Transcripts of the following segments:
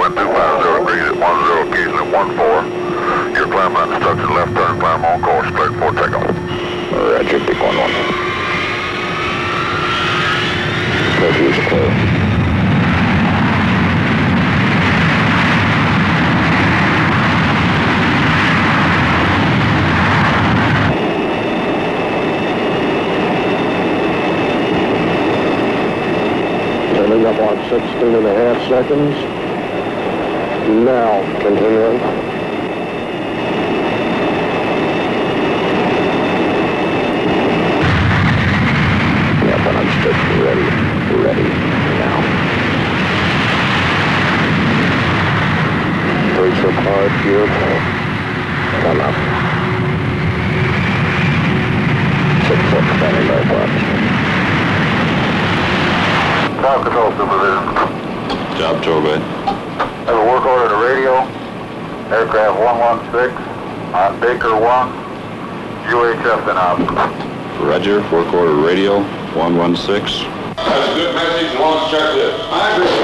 wind 250 degrees at 10, occasion at 14. Your climb on instruction, left turn, climb on course, cleared for takeoff. Roger, pick 11. Curfew is clear. Turning up on 16.5 seconds. Now, continuing. Yeah, but I'm still ready now. Brakes are hard, beautiful. Come up. 6 foot, standing by watch. Ground control supervision. Job, Torbay. Have a work order to radio. Aircraft 116 on Baker 1. UHF and out. Roger, work order radio 116. That's a good message. Launch checklist. I agree.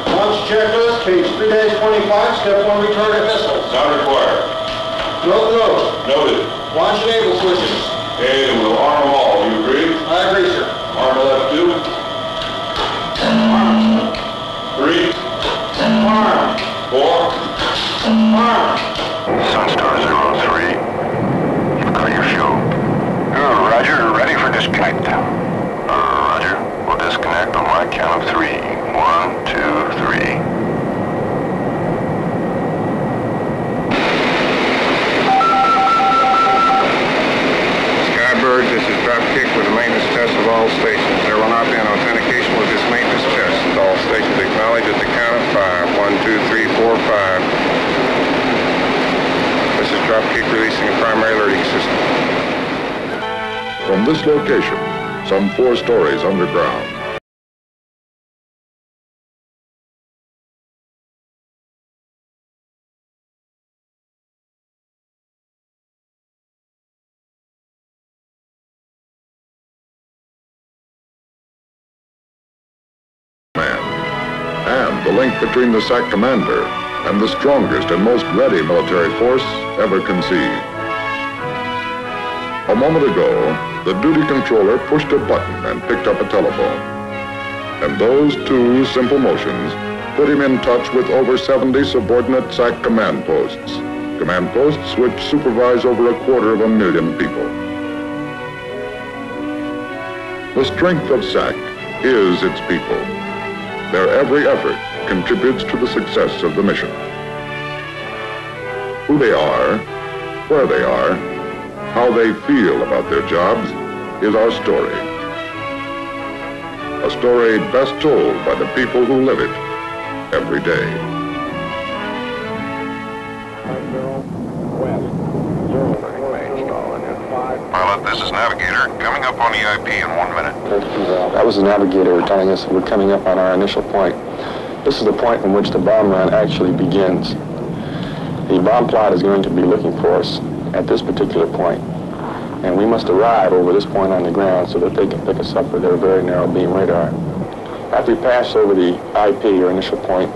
Launch checklist, case 3-25, step 1, retarget missiles. Not required. Note. Noted. Launch enable switches. And we'll arm them all. You agree? I agree, sir. Arm left 2. Arm. 3. Arm. 4. Arm. Sunstar 03. You've got your fuel. Roger, ready for disconnect. Roger, we'll disconnect on my count of 3. 1, 2, 3. This is Dropkick with a maintenance test of all stations. There will not be an authentication with this maintenance test. All stations acknowledge at the count of 5. 1, 2, 3, 4, 5. This is Dropkick releasing a primary alerting system. From this location, some 4 stories underground, and the link between the SAC commander and the strongest and most ready military force ever conceived. A moment ago, the duty controller pushed a button and picked up a telephone. And those 2 simple motions put him in touch with over 70 subordinate SAC command posts which supervise over 250,000 people. The strength of SAC is its people. Their every effort contributes to the success of the mission. Who they are, where they are, how they feel about their jobs is our story. A story best told by the people who live it every day. Pilot, this is Navigator. Coming up on EIP in 1 minute. That was the Navigator telling us that we're coming up on our initial point. This is the point from which the bomb run actually begins. The bomb plot is going to be looking for us at this particular point, and we must arrive over this point on the ground so that they can pick us up with their very narrow beam radar. After we pass over the IP, or initial point,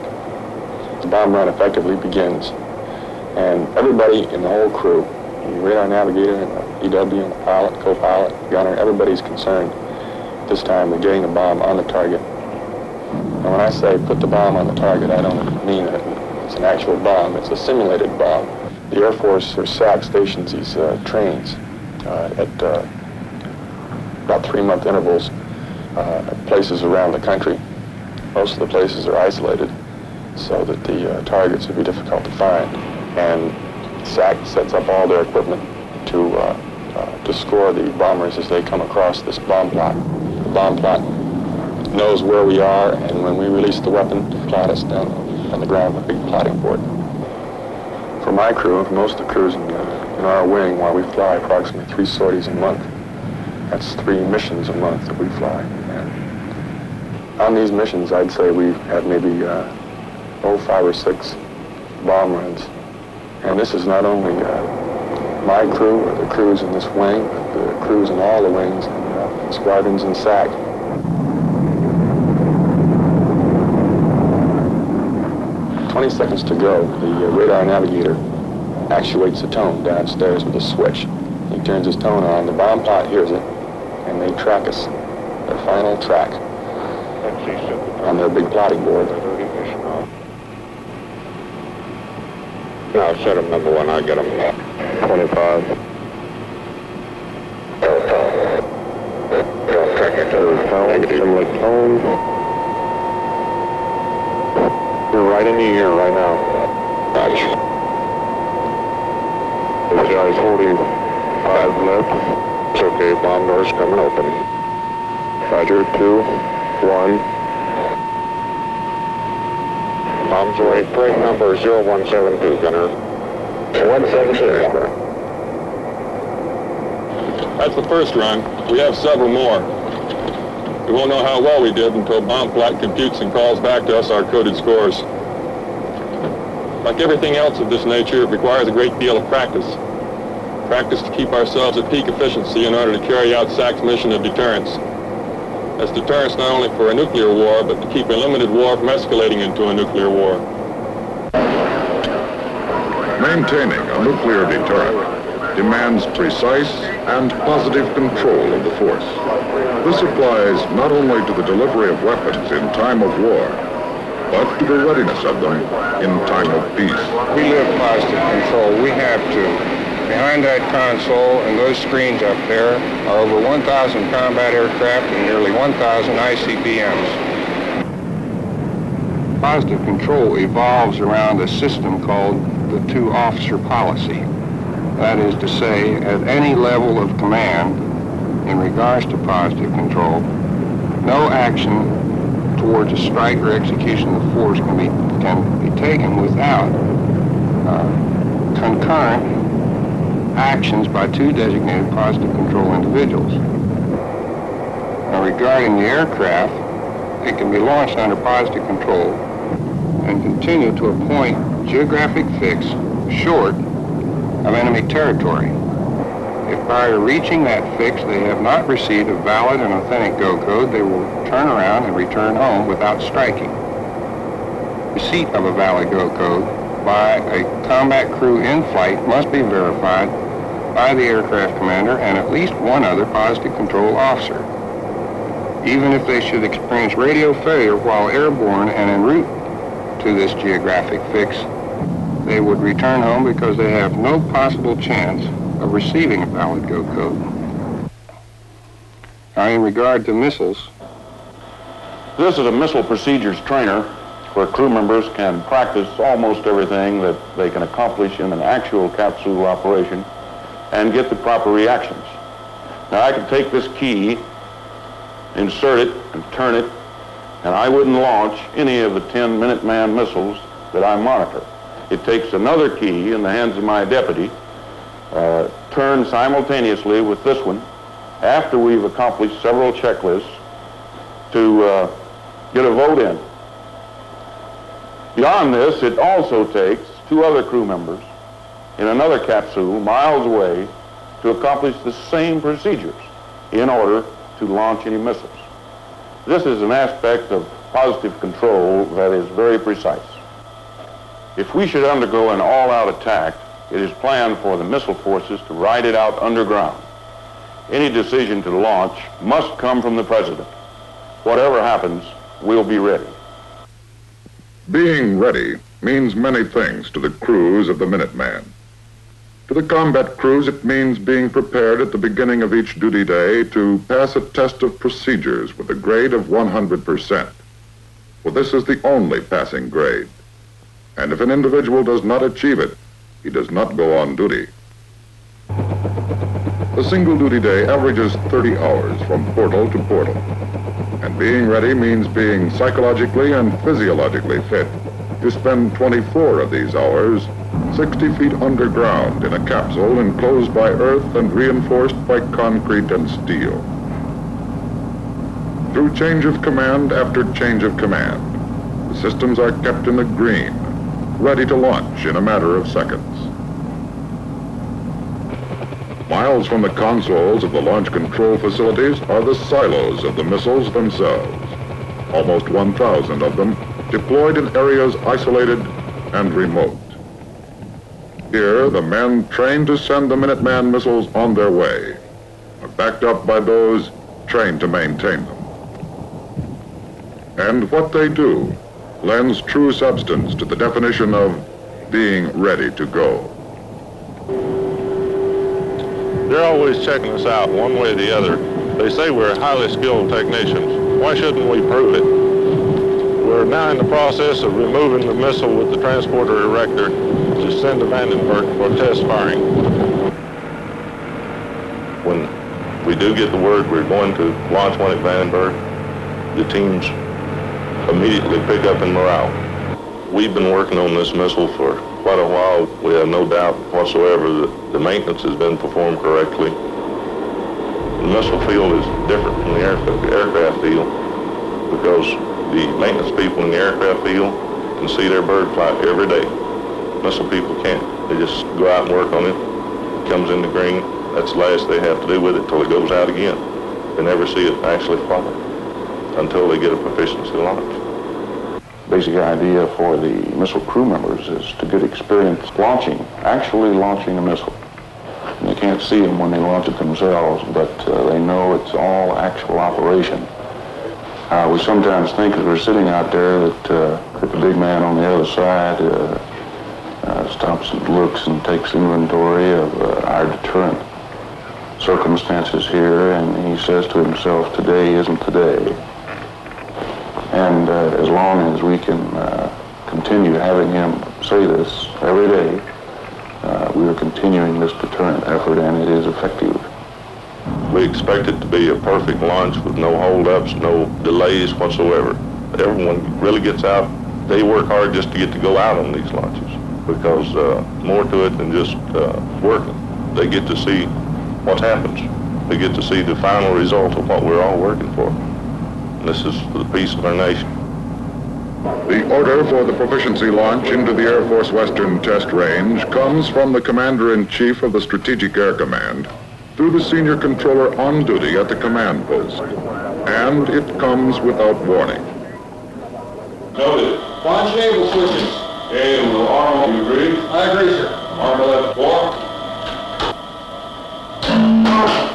the bomb run effectively begins, and everybody in the whole crew, the radar navigator and the EW and the pilot, co-pilot, gunner, everybody's concerned this time with getting the bomb on the target. And when I say put the bomb on the target, I don't mean that it's an actual bomb. It's a simulated bomb. The Air Force, or SAC, stations these trains at about 3-month intervals at places around the country. Most of the places are isolated so that the targets would be difficult to find. And SAC sets up all their equipment to score the bombers as they come across this bomb plot. The bomb plot knows where we are, and when we release the weapon, plot us down on the ground with a big plotting board. For my crew, and for most of the crews in our wing, while we fly approximately 3 sorties a month, that's 3 missions a month that we fly. And on these missions, I'd say we've had maybe 5 or 6 bomb runs. And this is not only my crew or the crews in this wing, but the crews in all the wings and squadrons in SAC. 20 seconds to go, the radar navigator actuates the tone downstairs with a switch. He turns his tone on, the bomb plot hears it, and they track us, their final track, on their big plotting board. Now set him number 1, I get him. 25. Similar tone. You're right in the ear right now. Gotcha. His eyes holding 5 left. It's okay, bomb door's coming open. Roger, 2, 1. Bombs away. Break number 0172, gunner. 172. That's the first run. We have several more. We won't know how well we did until bomb plot computes and calls back to us our coded scores. Like everything else of this nature, it requires a great deal of practice. Practice to keep ourselves at peak efficiency in order to carry out SAC's mission of deterrence. That's deterrence not only for a nuclear war, but to keep a limited war from escalating into a nuclear war. Maintaining a nuclear deterrent demands precise and positive control of the force. This applies not only to the delivery of weapons in time of war, but to the readiness of them in time of peace. We live positive control. We have to. Behind that console and those screens up there are over 1,000 combat aircraft and nearly 1,000 ICBMs. Positive control evolves around a system called the two-officer policy. That is to say, at any level of command, in regards to positive control, no action towards a strike or execution of force can be taken without concurrent actions by 2 designated positive control individuals. Now, regarding the aircraft, it can be launched under positive control and continue to a point geographic fix short of enemy territory. If prior to reaching that fix they have not received a valid and authentic go code, they will turn around and return home without striking. Receipt of a valid go code by a combat crew in flight must be verified by the aircraft commander and at least one other positive control officer. Even if they should experience radio failure while airborne and en route to this geographic fix, they would return home because they have no possible chance of receiving a valid go code. Now, in regard to missiles, This is a missile procedures trainer where crew members can practice almost everything that they can accomplish in an actual capsule operation and get the proper reactions. Now, I can take this key, insert it, and turn it, and I wouldn't launch any of the 10 Minuteman missiles that I monitor. It takes another key in the hands of my deputy, turned simultaneously with this one, after we've accomplished several checklists, to get a vote in. Beyond this, it also takes 2 other crew members in another capsule miles away to accomplish the same procedures in order to launch any missiles. This is an aspect of positive control that is very precise. If we should undergo an all-out attack, it is planned for the missile forces to ride it out underground. Any decision to launch must come from the President. Whatever happens, we'll be ready. Being ready means many things to the crews of the Minuteman. To the combat crews, it means being prepared at the beginning of each duty day to pass a test of procedures with a grade of 100%. Well, this is the only passing grade. And if an individual does not achieve it, he does not go on duty. The single duty day averages 30 hours from portal to portal. And being ready means being psychologically and physiologically fit to spend 24 of these hours 60 feet underground in a capsule enclosed by earth and reinforced by concrete and steel. Through change of command after change of command, the systems are kept in the green, ready to launch in a matter of seconds. Miles from the consoles of the launch control facilities are the silos of the missiles themselves. Almost 1,000 of them deployed in areas isolated and remote. Here, the men trained to send the Minuteman missiles on their way are backed up by those trained to maintain them. And what they do lends true substance to the definition of being ready to go. They're always checking us out one way or the other. They say we're highly skilled technicians. Why shouldn't we prove it? We're now in the process of removing the missile with the transporter erector to send to Vandenberg for test firing. When we do get the word we're going to launch one at Vandenberg, the teams immediately pick up in morale. We've been working on this missile for quite a while. We have no doubt whatsoever that the maintenance has been performed correctly. The missile field is different from the aircraft field because the maintenance people in the aircraft field can see their bird fly every day. Missile people can't. They just go out and work on it. It comes in the green. That's the last they have to do with it till it goes out again. They never see it actually fly until they get a proficiency launch. Basic idea for the missile crew members is to get experience actually launching a missile. And they can't see them when they launch it themselves, but they know it's all actual operation. We sometimes think as we're sitting out there that the big man on the other side stops and looks and takes inventory of our deterrent circumstances here, and he says to himself, today isn't today. And as long as we can continue having him say this every day, we are continuing this deterrent effort, and it is effective. We expect it to be a perfect launch with no holdups, no delays whatsoever. Everyone really gets out. They work hard just to get to go out on these launches because more to it than just working. They get to see what happens. They get to see the final result of what we're all working for. And this is for the peace of our nation. The order for the proficiency launch into the Air Force Western Test Range comes from the Commander-in-Chief of the Strategic Air Command through the senior controller on duty at the command post. And it comes without warning. Noted. Launch enable switches. Okay, and we'll arm them. You agree? I agree, sir. Arm 11 4.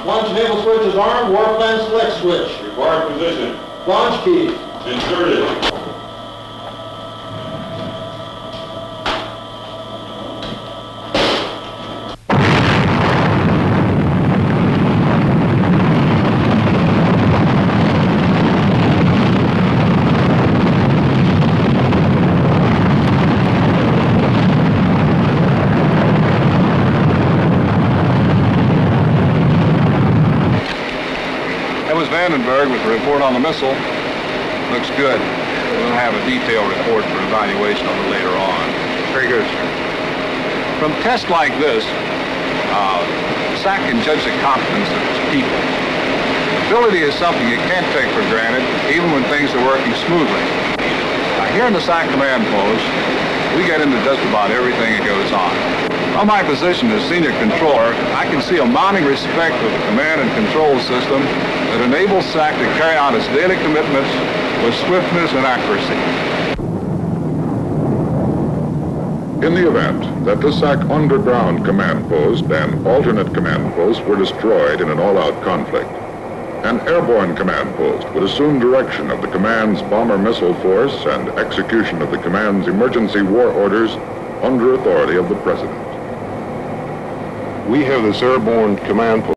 Launch enable switch is armed. Warp plan select switch. Required position. Launch key. Inserted. Vandenberg with the report on the missile. Looks good. We'll have a detailed report for evaluation on it later on. Very good, sir. From tests like this, SAC can judge the competence of its people. Ability is something you can't take for granted, even when things are working smoothly. Here in the SAC command post, we get into just about everything that goes on. From my position as senior controller, I can see a mounting respect for the command and control system that enables SAC to carry out its daily commitments with swiftness and accuracy. In the event that the SAC underground command post and alternate command posts were destroyed in an all-out conflict, an airborne command post would assume direction of the command's bomber missile force and execution of the command's emergency war orders under authority of the President. We have this airborne command post.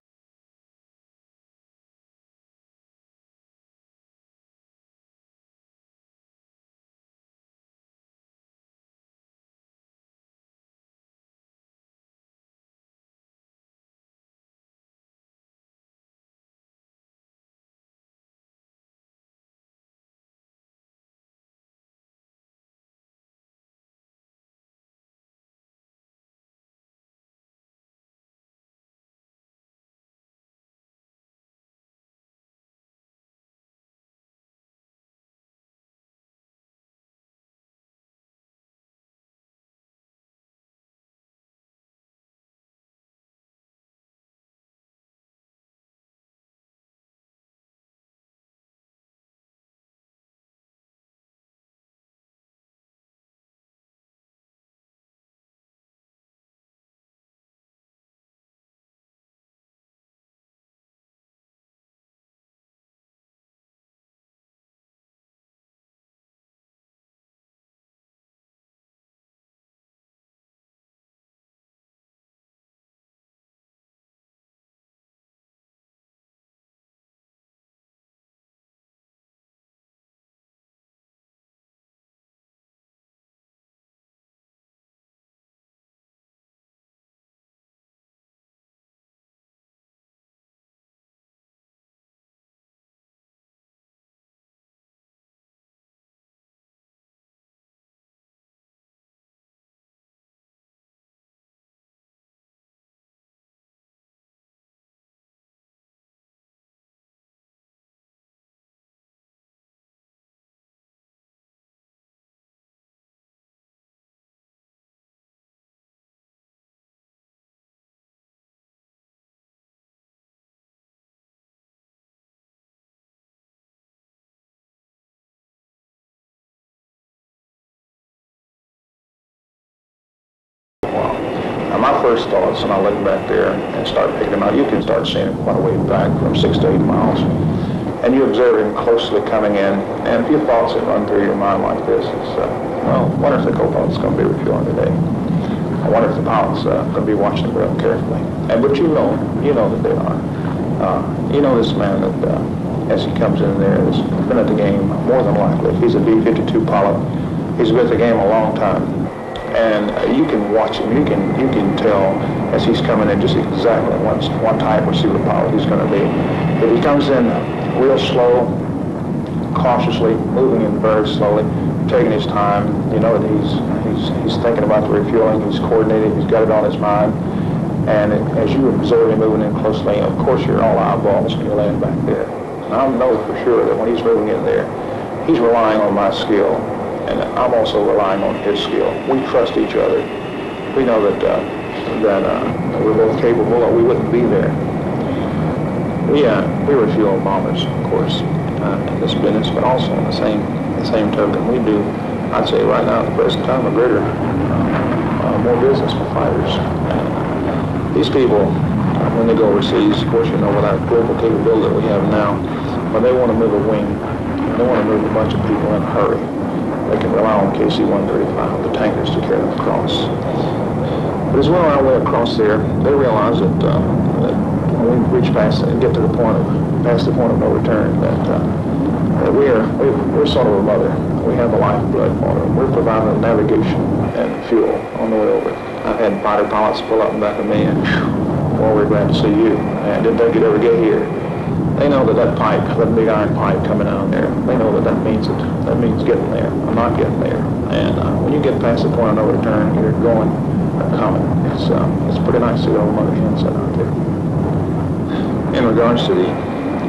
a while. Now, my first thoughts, and I look back there and start picking them out, you can start seeing them quite a way back, from 6 to 8 miles. And you observe him closely coming in, and a few thoughts that run through your mind like this is, well, I wonder if the co-pilot's going to be refueling today. I wonder if the pilot's going to be watching the ground carefully. But you know that they are. You know this man that as he comes in there has been at the game more than likely. He's a B-52 pilot. He's been at the game a long time. And you can watch him. You can tell as he's coming in just exactly what type of receiver pilot he's going to be. If he comes in real slow, cautiously, moving in very slowly, taking his time, you know that he's thinking about the refueling, he's coordinating, he's got it on his mind. And as you observe him moving in closely, of course you're all eyeballs when you're laying back there. And I know for sure that when he's moving in there, he's relying on my skill, and I'm also relying on his skill. We trust each other. We know that we're both capable, or we wouldn't be there. We refuel bombers, of course, in this business, but also in the same token, we do, I'd say right now at the present time, a greater, more business for fighters. These people, when they go overseas, of course, you know, with our global capability that we have now, when they want to move a wing, they want to move a bunch of people in a hurry, they can rely on KC-135, the tankers, to carry them across. But as we're on our way across there, they realize that when we reach past and get to the point of no return, that we're sort of a mother. We have a lifeblood for them. We're providing them navigation and fuel on the way over. I've had fighter pilots pull up in back of me and, well, we're glad to see you. And didn't think you'd ever get here. They know that pipe, that big iron pipe coming out there, they know that means getting there. I'm not getting there. And when you get past the point of no return, you're going or coming. It's pretty nice to go on the inside out there. In regards to the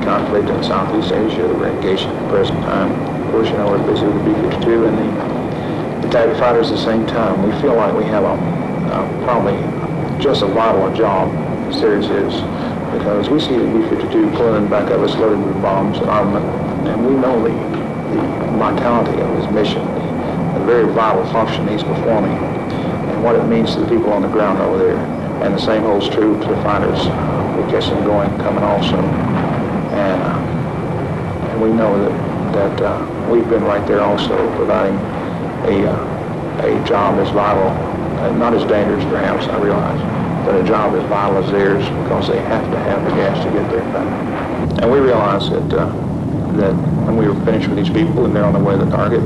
conflict in Southeast Asia that we're engaged in at the present time, of course, you know, we're busy with the B-52 and the Tiger fighters at the same time. We feel like we have probably just as vital a job as theirs is, because we see the B-52 pulling back up us loaded with bombs and armament, and we know the vitality of his mission, the very vital function he's performing, and what it means to the people on the ground over there. And the same holds true to the fighters. We catch them going, coming also. And we know that we've been right there also providing a job as vital, not as dangerous perhaps, I realize, but a job as vital as theirs, because they have to have the gas to get there back. And we realize that when we were finished with these people and they're on their way to the target,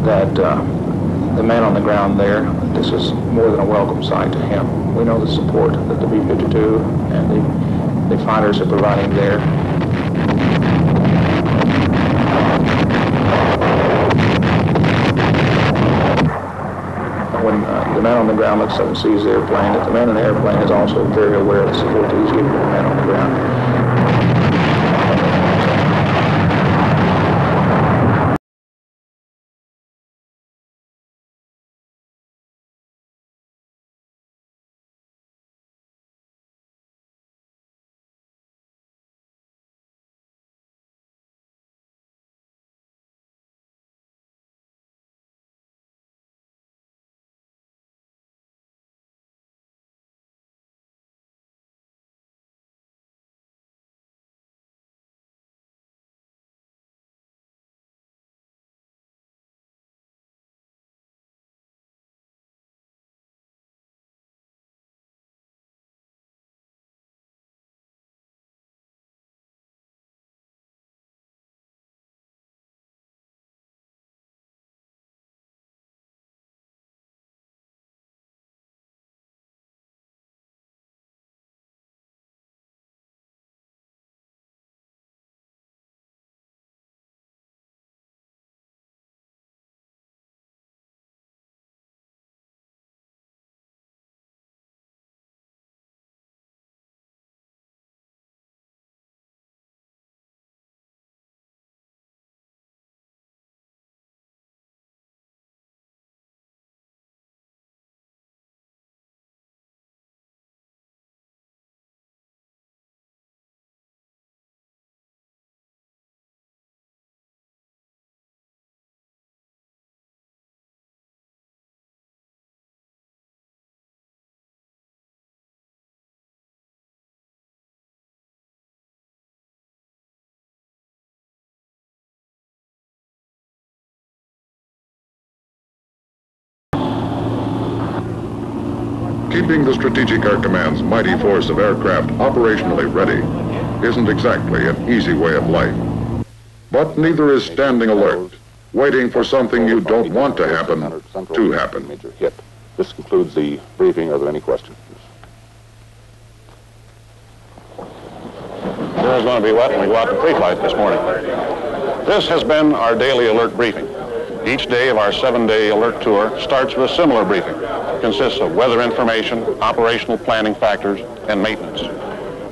that the man on the ground there, this is more than a welcome sight to him. We know the support that the B-52 and the fighters are providing there. When the man on the ground looks up and sees the airplane, that the man in the airplane is also very aware of the support that he's giving to the man on the ground. keeping the Strategic Air Command's mighty force of aircraft operationally ready isn't exactly an easy way of life. But neither is standing alert, waiting for something you don't want to happen to happen. Major hit. This concludes the briefing. Are there any questions? Sure is going to be wet when we go out to pre-flight this morning. This has been our daily alert briefing. Each day of our 7-day alert tour starts with a similar briefing. It consists of weather information, operational planning factors, and maintenance.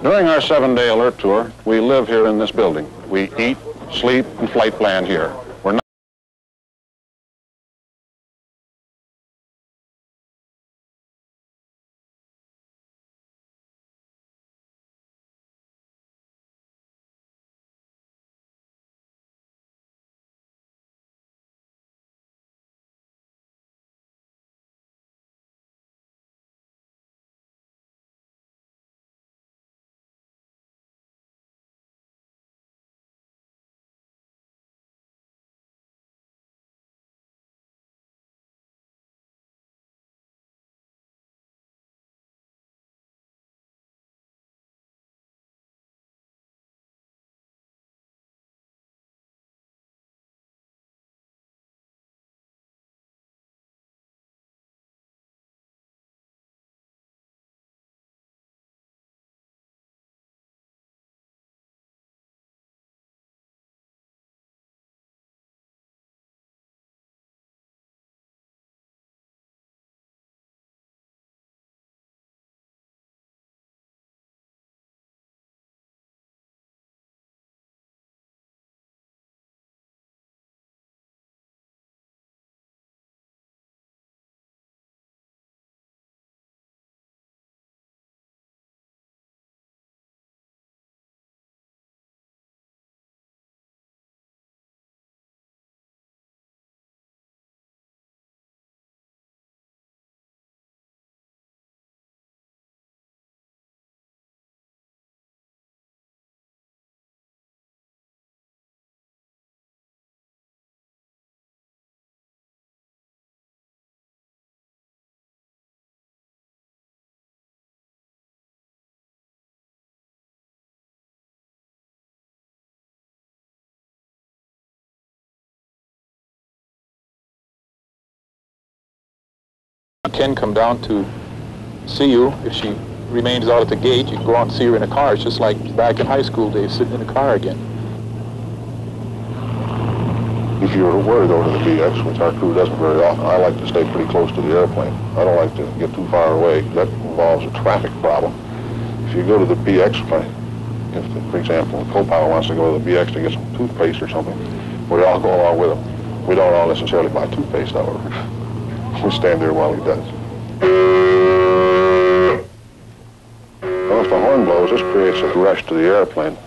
During our 7-day alert tour, we live here in this building. We eat, sleep, and flight plan here. We're not Can come down to see you. If she remains out at the gate, you can go out and see her in a car. It's just like back in high school days, sitting in a car again. If you were to go to the BX, which our crew doesn't very often, I like to stay pretty close to the airplane. I don't like to get too far away. That involves a traffic problem. If you go to the BX plane, if, for example, a co-pilot wants to go to the BX to get some toothpaste or something, we all go along with him. We don't all necessarily buy toothpaste, however. We stand there while he does. Well, if the horn blows, this creates a rush to the airplane.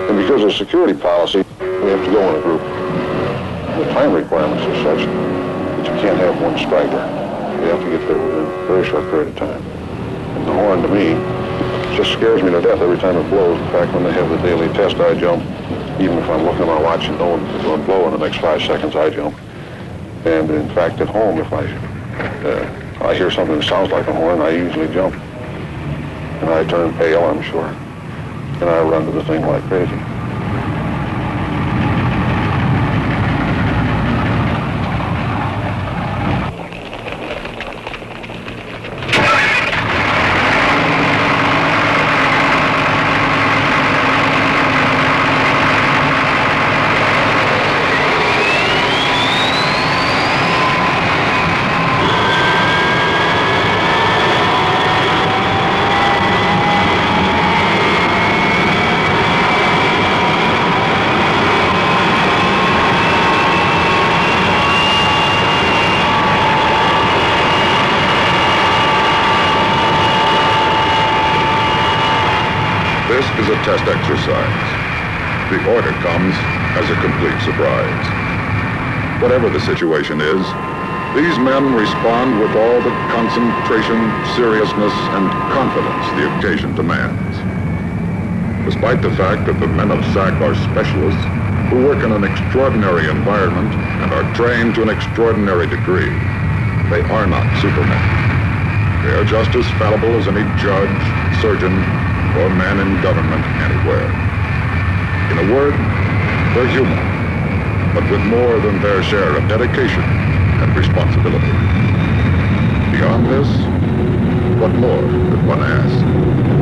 And because of security policy, we have to go in a group. The time requirements are such that you can't have one striker. You have to get there within a very short period of time. And the horn, to me, just scares me to death every time it blows. In fact, when they have the daily test, I jump. Even if I'm looking at my watch and knowing it's going to blow in the next 5 seconds, I jump. And in fact, at home, if I hear something that sounds like a horn, I usually jump. And I turn pale, I'm sure. And I run to the thing like crazy. This is a test exercise. The order comes as a complete surprise. Whatever the situation is, these men respond with all the concentration, seriousness, and confidence the occasion demands. Despite the fact that the men of SAC are specialists who work in an extraordinary environment and are trained to an extraordinary degree, they are not supermen. They are just as fallible as any judge, surgeon, or man in government anywhere. In a word, they're human, but with more than their share of dedication and responsibility. Beyond this, what more could one ask?